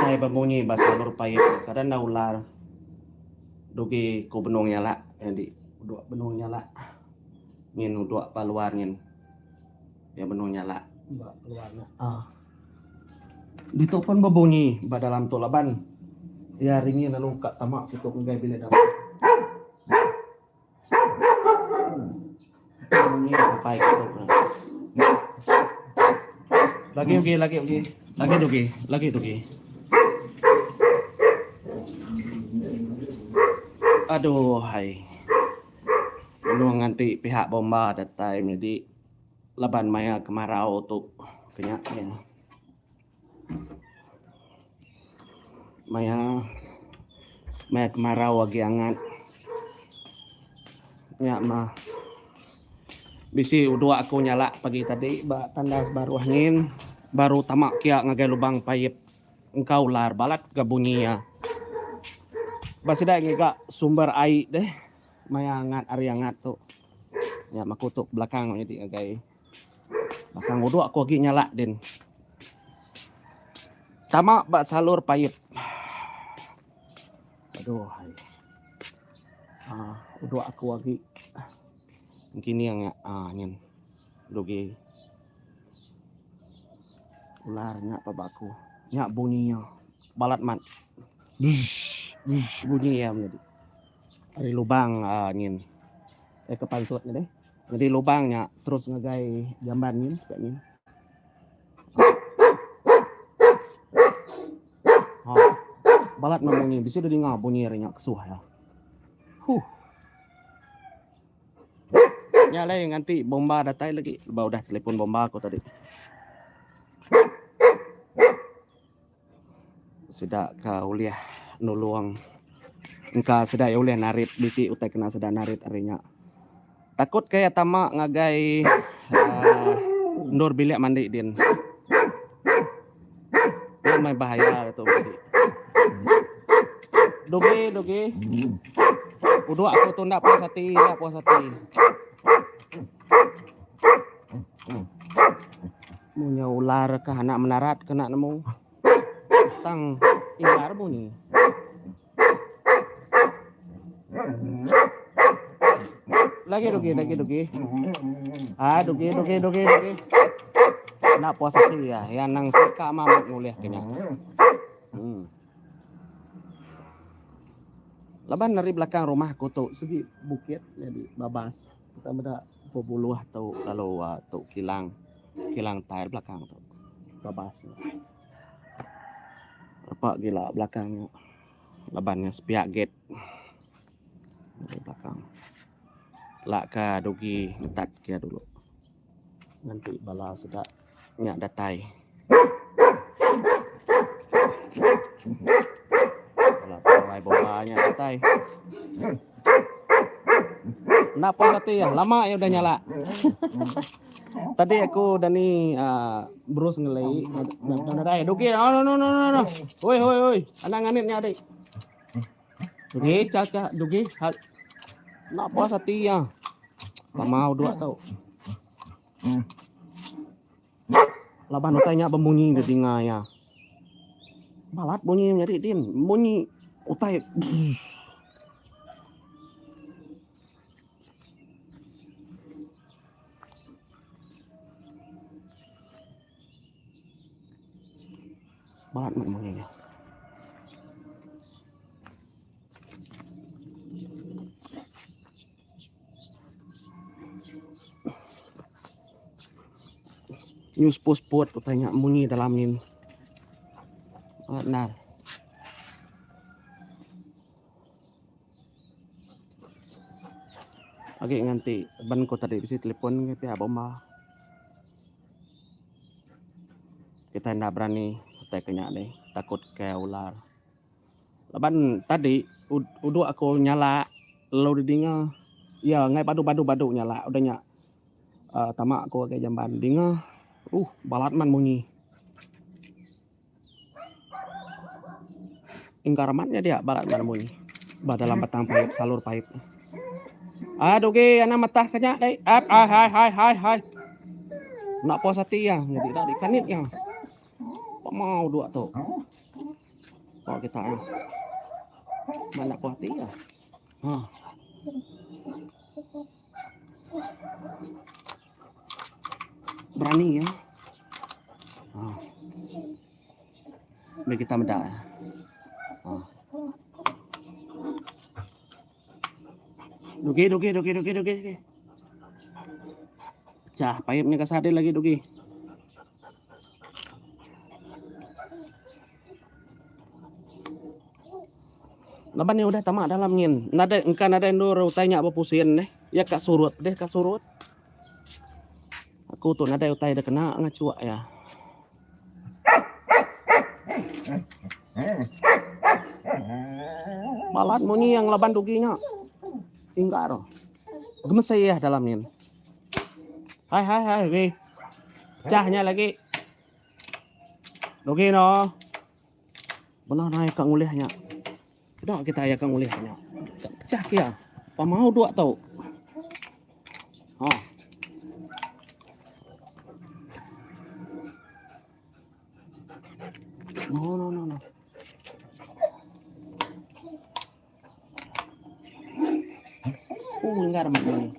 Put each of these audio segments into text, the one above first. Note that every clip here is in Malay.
Ay babunyi basa lur payet kadang na ular dugi ko benong nyala jadi udua benong nyala ngin udua paluar ngin ya benong nyala mbak keluarnya dito pun babunyi ba dalam tulaban ya ringin anu ka tamak itu ngai bila dapat bunyi sampai gitu lagi dugi aduh hai menung nganti pihak bomba datai jadi laban maya kemarau tuh kenyaknya maya kemarau lagi hangat ya mah bisi udua aku nyala pagi tadi ba tandas baru angin baru tamak kia ngagai lubang payip engkau lar balat gabunyi ya basida ngiga sumber air deh maya hangat ari hangat tuh ya makutuk belakang jadi ngagai belakang udua aku lagi nyala din tamak ba salur payip aduh hai udua aku lagi mungkin yang nyen dugi ularnya apa baku nyak bunyinya balat mat bunyi ya menjadi dari lubang nyen kepansut deh jadi lubangnya terus ngagai gambar nyen kayak nyen balat bunyi bisa udah dengar bunyi nya kesuh ya nyala nganti bomba datai lagi udah telepon bomba aku tadi sudah ka uliah nuluang engka sudah uliah narit bisi utai kena sudah narit arinya takut kayak tamak ngagai ndur bilik mandi din mai bahaya itu tadi dugi udah aku tunda puas hati punya ular ke anak menarat kena nemu tang ilar bunyi lagi dugi dugi nak puas hati ya yang nang sika mamak nguliah kenya laban dari belakang rumahku tuh segi bukit jadi babas kita beda populuh atau kalau tuh kilang tayar belakang tuh babas apa gila belakangnya labannya sepiak gate dari belakang lak ka dugi netat kia dulu nanti bala sudah nyak datai mulai bombanya datai nak pun hati ya lama ya udah nyala tadi aku udah nih berus ngelai datai dugi no hoi anak nganitnya adik dugi caca dugi nak puas hati ya mau dua tau laban utainya berbunyi di telinga ya balat bunyi nyari din bunyi utai balat bunyinya news post utainya bunyi dalam ini benar lagi nganti ban ko tadi bisa telepon ke pihak bomba kita ndak berani utai kenya deh takut kayak ular laban tadi udah aku nyala lo didinga ya ngai badu nyala udah nyak tamak aku kayak jamban dinga balat man bunyi ingkaramannya dia balat man bunyi dalam batang payip salur payip dugi anak matah kanya dai hai nak puas hati ya jadi dari kanit ya mau dua tuh Kok kita mana kuat ya. Berani ya. Biar kita medak. Dugi. Pecah payapnya kasade lagi Dugi. Laban ni udah tamak dalam ngin. Nada engkan ada enduro tanya apa pusing deh. Ya kak surut. Aku tuh nada utai dah kena ngacuak ya. Balat munyi yang laban Duginya. Tinggal roh. Gemes saya dalam ngin. Hai Dugi. Cahnya lagi. Dugi no. Benar naik kak ngulihnya. Tidak kita ayah kang ulihnya. Pecah kia. Apa mau dua tau? No. Enggak remat ini.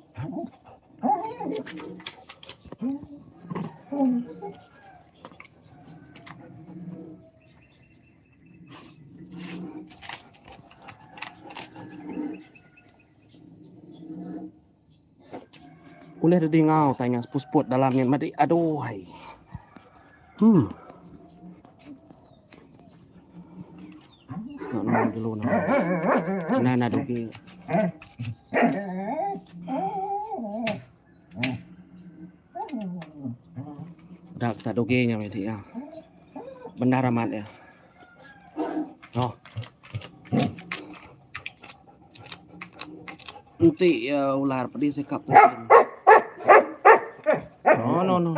Kuliah dari ngau tanya sput dalamnya mati aduh hai. Nak dulu nah Dugi. Dak tak Duginya mati ya. Benar amat ya. Nanti ya ular pedih sekap pusing. No.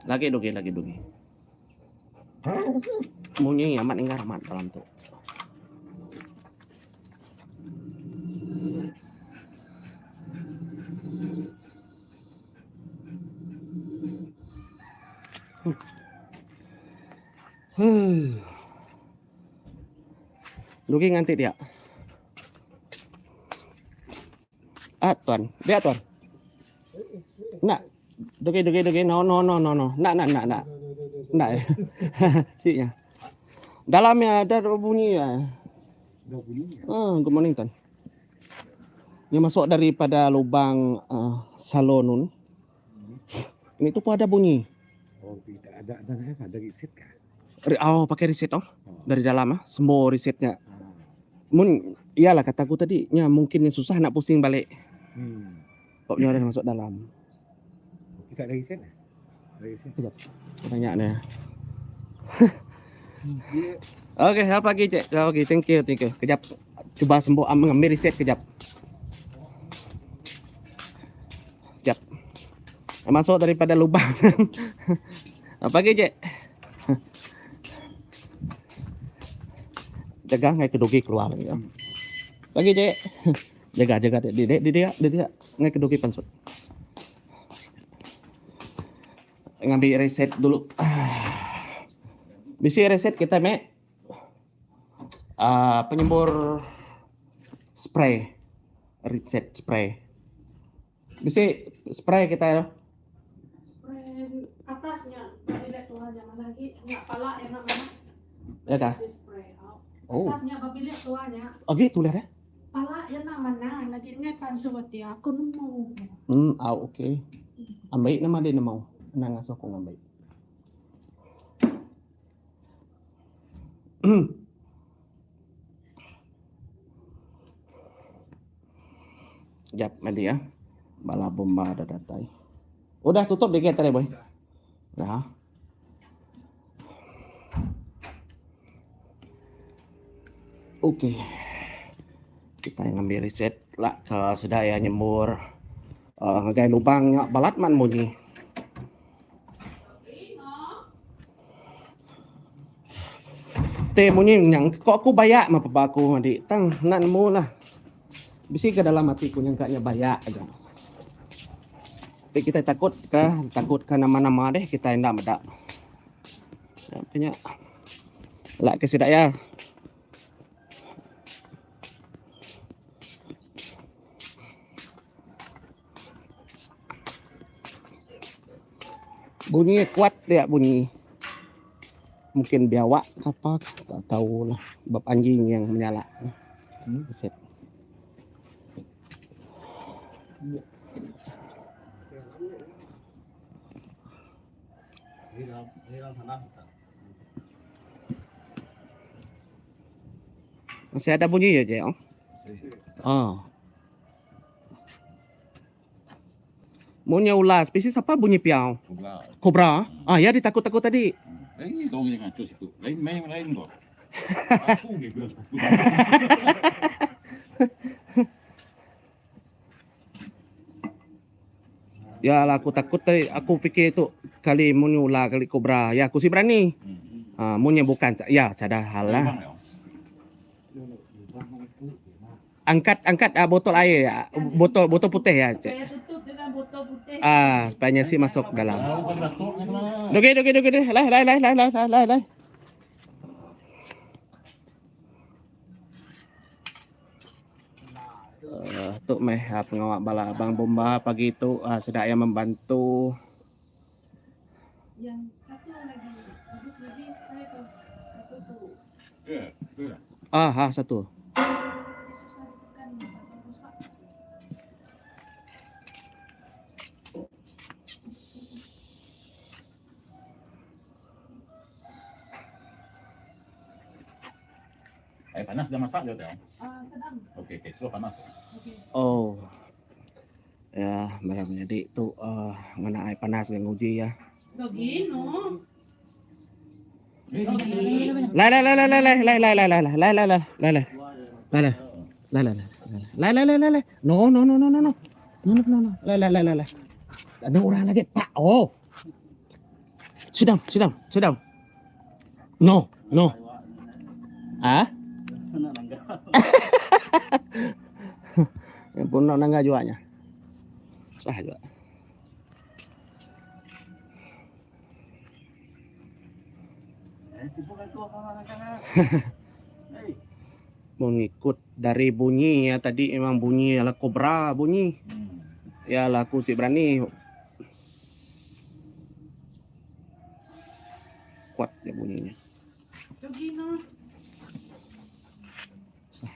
Lagi Dugi. Munyi amat enggak amat dalam tuh. Dugi nganti dia. Tuan. Dia tuan. Nak. Dugi. No. Nak. Siknya. Dalamnya ada bunyi ya. Good morning tuan. Dia masuk daripada lubang salonun. Ini tuh ada bunyi. Tidak ada riset kah? Pakai riset dari dalam semua risetnya. Iyalah kataku tadi mungkin yang susah nak pusing balik. Popnya udah masuk dalam. Tidak ada riset? Sekejap. Tanya nih. Oke, apa lagi cek? Oke, thank you. Kejap. Coba mengambil riset kejap. Masuk daripada lubang. Apa lagi cek? Jaga ngai ke Dugi keluar lagi. Lagi cek. Jaga dia ngai ke Dugi pansut. Ngambil reset dulu. Bisi reset kita penyembur spray. Reset spray. Bisi spray kita ya. Spray atasnya. Lihat tuh aja mana lagi. Enggak pala enak mana. Ya kah? Atasnya babi lihat tuanya. Gitu lihat ya. Pala ya mana lagi ngai pansut ya. Aku nemu. Oke. Ambil nama dia mau. Nang aso ko ngambil. Jap mandi ya. Bala bomba ada datai. Udah tutup dikit tadi boy. Udah. Oke. Kita yang ngambil riset lah ke sedaya nyembur ngagai lubangnya balat man bunyi. Bunyi yang kok aku bayak mah papaku adik tang nak nemu lah bisi ke dalam hatiku yang kaknya bayak aja Tapi kita takut nama-nama deh kita endak medak. Ya, punya lah ke sidak ya. Bunyi kuat dia bunyi. Mungkin biawak apa tak tahu lah. Bab anjing yang menyala. Set. Masih ada bunyi ya, Jeng? Oh. Maunya ulas, spesies apa bunyi piau? Kobra. Ah, ya ditakut-takut tadi. Ini kau yang ngaco situ. Lain kok. Aku gitu. Ya lah aku takut tadi. Aku pikir itu kali maunya ular, kali kobra. Ya aku sih berani. Ah, maunya bukan. Ya, ada hal lah. Angkat botol air ya. Botol putih ya, Cik. Saya tutup dengan botol putih. Ah, supaya sih masuk dalam. Dogi. Lai. Tuk meh pengawal bala Abang Bomba pagi itu sudah yang membantu. Yang satu lagi, bagus lagi saya tuh. Satu tuh. Satu. Susah bukan rusak. Air panas dah masak dia dah. Sedang. Okey, slow panas. Okey. Oh. Ya, malam jadi itu ngena air panas dengan uji ya. Dogi no. Lai. No. Lai. Ada orang lagi, Pak. Oh. Sit down. No. Ah? Yang pun nangga juanya. Sah juga. Mengikut dari bunyi ya tadi emang bunyi ala kobra bunyi. Ya lah aku sih berani. Kuat ya bunyinya. Dogi no. Sah.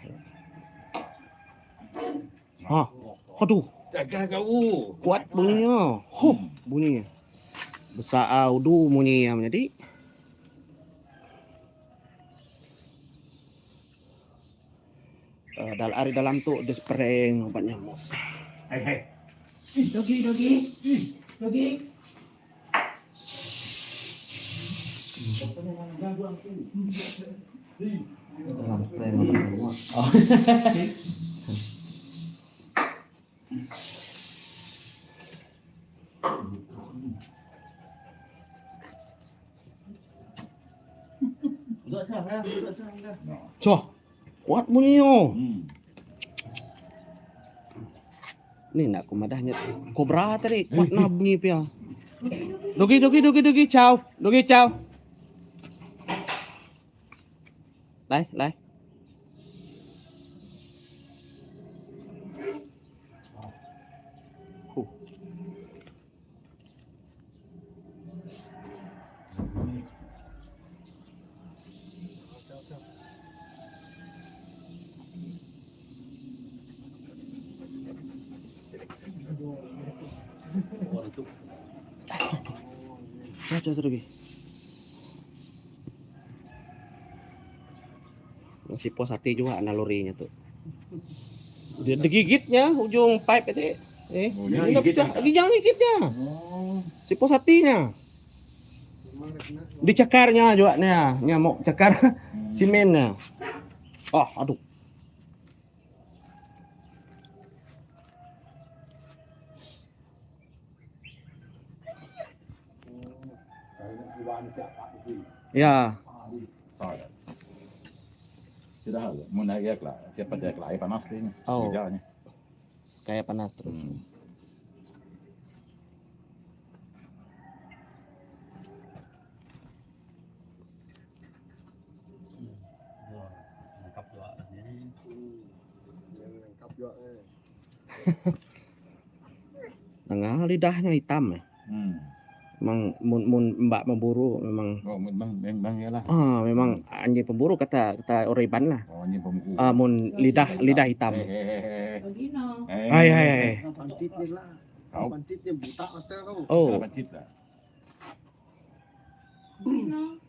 Aduh. Jaga kau. Kuat bunyinya. Bunyinya. Besar audu bunyinya jadi. Dalam tuh di spray obat nyamuk. Hei. Dogi. Dalam spray obat nyamuk. Oh. Coh, kuat bunyinya. Ini nak kumadahnya kobra tadi kuat nah bunyi pia. Dogi, ciao. Lai. Caca lagi. Si pos hati juga nalurinya tuh. Dia digigitnya ujung pipe itu. Ini lagi jangan gigitnya. Si pos hatinya. Dicekarnya juga nih, nyamuk cekar simennya. Aduh. Ya. Sudah, mau naik lah. Siapa dia air panas ni? Oh. Kerjanya. Kayak panas terus. Tengah lidahnya hitam ya. Memang mun mbak memburu memang Oh, memang ya lah. memang anjing pemburu kata Oriban lah. Oh, ini pembuku. Mun lidah hitam. Begino. Hai. Pancitnya lah. Kau Pancitnya buta mata kau. Oh, pancit lah. Begino.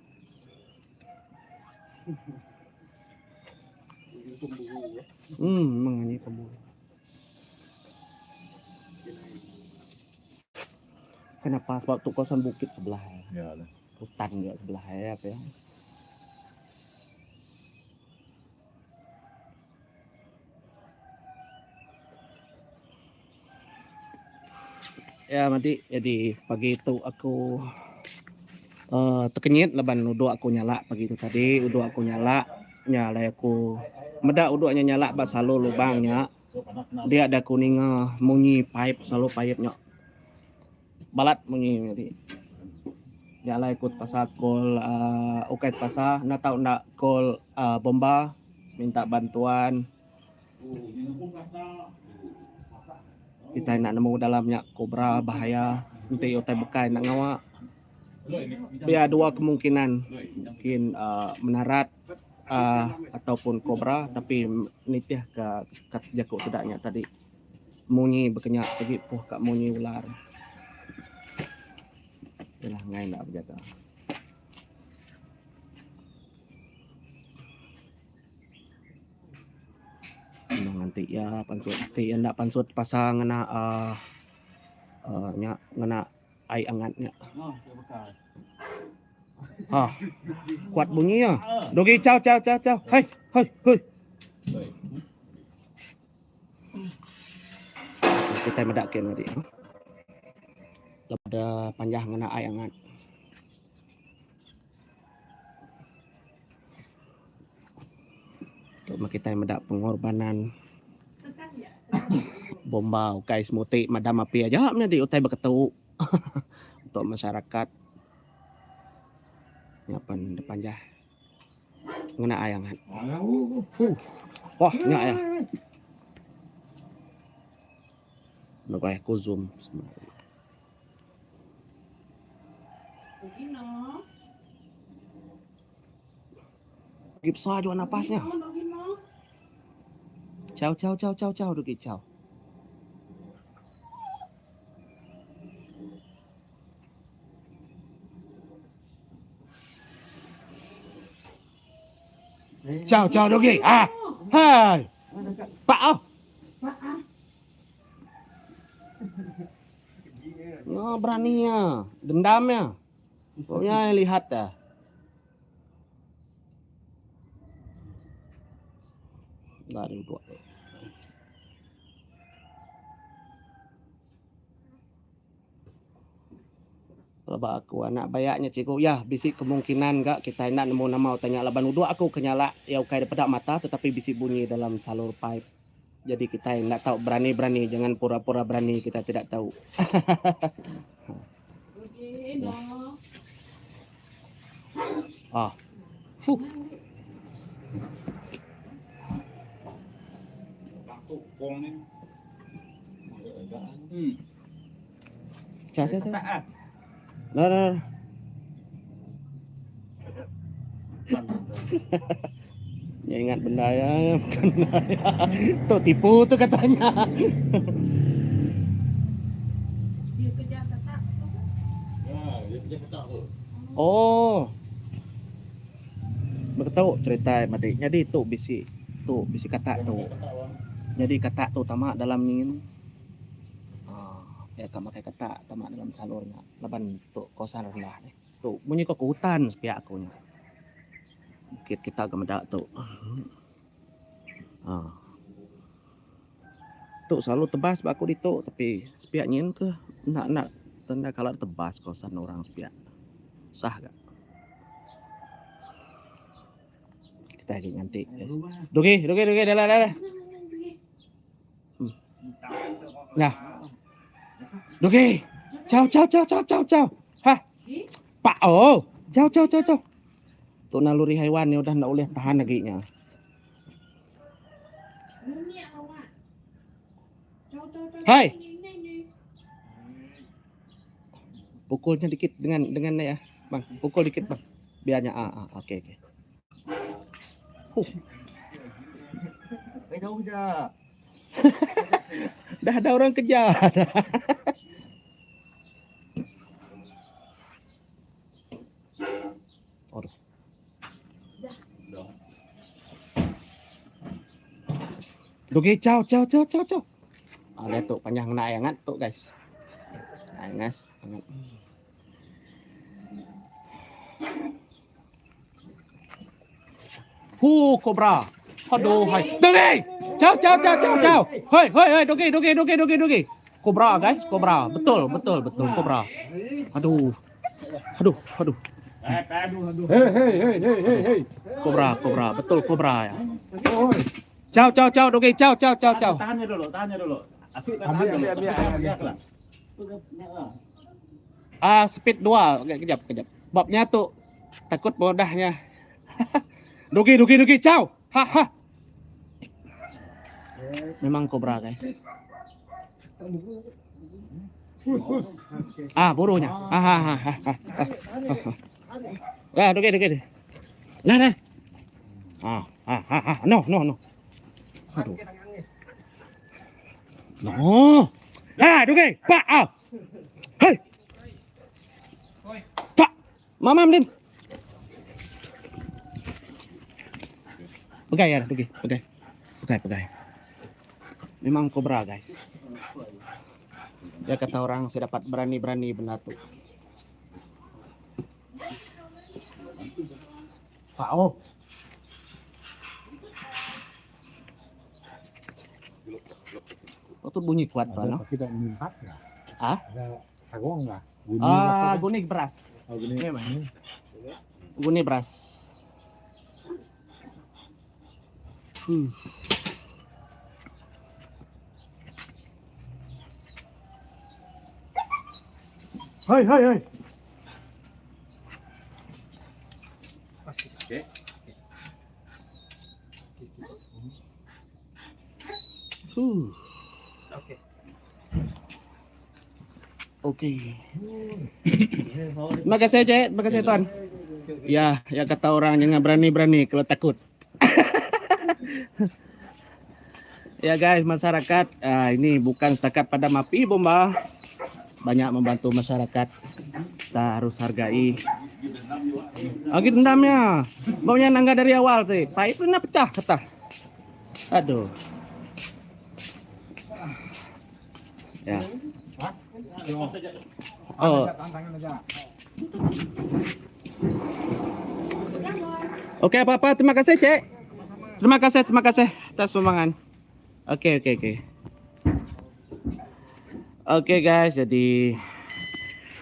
Ini pemburu ya. memang anjing pemburu. Kenapa? Sebab tu kawasan bukit sebelah, Ya lah. hutan juga sebelah ya apa ya. Ya mati, jadi pagi itu aku terkenyit leban uduk aku nyala pagi itu tadi, uduk aku nyala aku medak uduknya nyala bak selalu lubangnya dia ada kuning munyi pipe selalu pipe-nya balat munyi jadi nyala ikut pasar kol ukait pasar nak tahu nak kol bomba minta bantuan kita nak nemu dalamnya kobra bahaya nanti utai bekai nak ngawa dia dua kemungkinan mungkin menarat ataupun kobra tapi nitih ke jakuk tidaknya tadi munyi berkenyak segi puh kak munyi ular itulah ngai nak berjaga nanti ya pansut nanti ndak pansut pasang ngena ngena ai angatnya kuat bunyinya dogi ciao hai kita medakin tadi ada panjang ngena ai angat untuk kita medak pengorbanan bomba ukai semuti madam api aja di utai berketu untuk masyarakat nyapan depan jah ngena ayangan wah nyak ya nak aku zoom Begino. gipsa juga napasnya Begino. ciao dogi ciao ciao dogi hai pak beraninya dendamnya pokoknya lihat dah nggak ada dua Laba aku anak bayaknya cikgu ya bisik kemungkinan enggak kita nak nemu nama tanya laban uduk aku kenyala ya ukai pedak mata tetapi bisik bunyi dalam salur pipe jadi kita nak tahu berani jangan pura-pura berani kita tidak tahu Begino. Kong ni. Cah. Nah. Ya ingat benda ya, bukan benda ya. Tuh tipu tuh katanya. Dia kerja ketak. Ya, dia kerja ketak tu. Oh. Bertahu cerita Madi. Jadi tuh bisi kata tuh. Jadi kata tuh tamak dalam ngin. Ya kamu kayak kata tamak dalam salurnya. Leban tuh kosan rendah nih. Tuh bunyi kok ke hutan sepiak akunya. Bukit kita gemedak tuh. Tuh selalu tebas aku di tuh tapi sepiak ngin ke nak tanda kalau tebas kosan orang sepiak. Sah gak? Kita lagi nanti. Dogi, dah. Nah. Dogi. Ciao. Hah? Pak oh. Ciao. Tuh naluri haiwan ni udah ndak boleh tahan lagi nya. Bunyi awak. Ciao. Hai. Pukulnya dikit dengan ya, Bang. Pukul dikit, Bang. Biarnya oke. Jauh aja. Dah ada orang kejar. Aduh. Doge, ciao. Ada tuh panjang kena ayangan tuh, guys. Angas. Cobra. Aduh, hai. Doge! Ciao. Hoi, Doge. Cobra, guys, cobra. Betul, cobra. Aduh. Hei. Cobra, betul cobra ya. Ciao, Doge, ciao. Tahannya dulu. Asik tahan dulu. Speed 2, kejap. Babnya tuh takut modahnya. Doge, ciao. Ha. Memang cobra, guys. Burunya. Ya, Doge. Lah. No. Aduh. No. Doge, Pak. Hei. Pak. Mamam din. Pegai ya, Doge. Pegai. Memang cobra, guys. Ya kata orang saya dapat berani benda tuh. Pak. Tuh bunyi kuat banget. Kita mengumpat ya. Ada sagong lah. Guni beras. Gini. Guni beras. Hai. Oke. Terima kasih, Tuan. Ya kata orang jangan berani kalau takut. Ya guys, masyarakat ini bukan setakat pada api bomba, banyak membantu masyarakat. Kita harus hargai. Lagi dendamnya, baunya nangga dari awal sih. Pipe pernah pecah kata. Aduh. Ya. Oke, apa-apa. Terima kasih, Cek. Terima kasih atas sumbangan. Oke. Oke, guys, jadi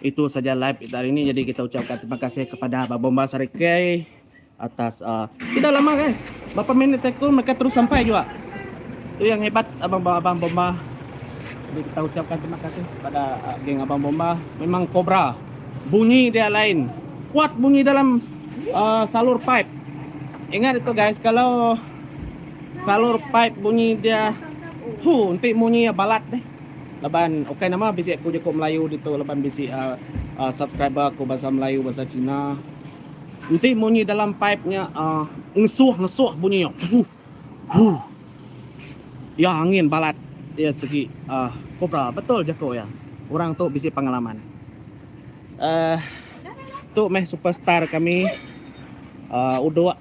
itu saja live hari ini. Jadi kita ucapkan terima kasih kepada Bapak Bomba Sarikei atas tidak lama, guys. Berapa menit saya mereka terus sampai juga. Itu yang hebat Abang Bomba. Jadi kita ucapkan terima kasih kepada geng Abang Bomba. Memang cobra. Bunyi dia lain. Kuat bunyi dalam salur pipe. Ingat itu, guys, kalau salur pipe bunyi dia nanti bunyi balat deh. Laban nama bisi aku cukup Melayu dito, laban bisi subscriber aku bahasa Melayu, bahasa Cina. Nanti bunyi dalam pipe-nya ngesuh bunyinya. Ya angin balat. Ya segi cobra betul jako ya. Orang tuh bisi pengalaman. Tuh meh superstar kami udah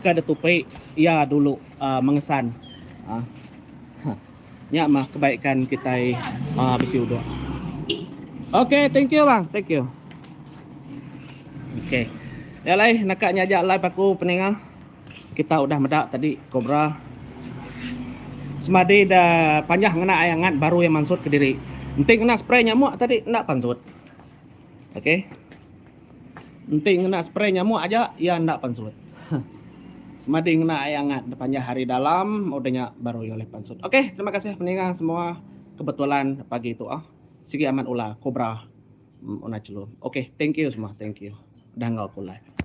kada tupai ya dulu mengesan. Ya mah kebaikan kita bisi udah. Oke, thank you bang, thank you. Oke. Ya lai nakaknya aja live aku penengah. Kita udah medak tadi cobra. Semadi dah panjang kena ayangan baru yang mansut ke diri. Penting kena spray nyamuk tadi enggak pansut. Oke. Penting kena spray nyamuk aja ya enggak pansut. Semadi kena ayangan panjang hari dalam udahnya baru oleh pansut. Oke, terima kasih peninggal semua. Kebetulan pagi itu sigi aman ulah cobra una celum. Oke, thank you semua, thank you. Udah nggak aku live.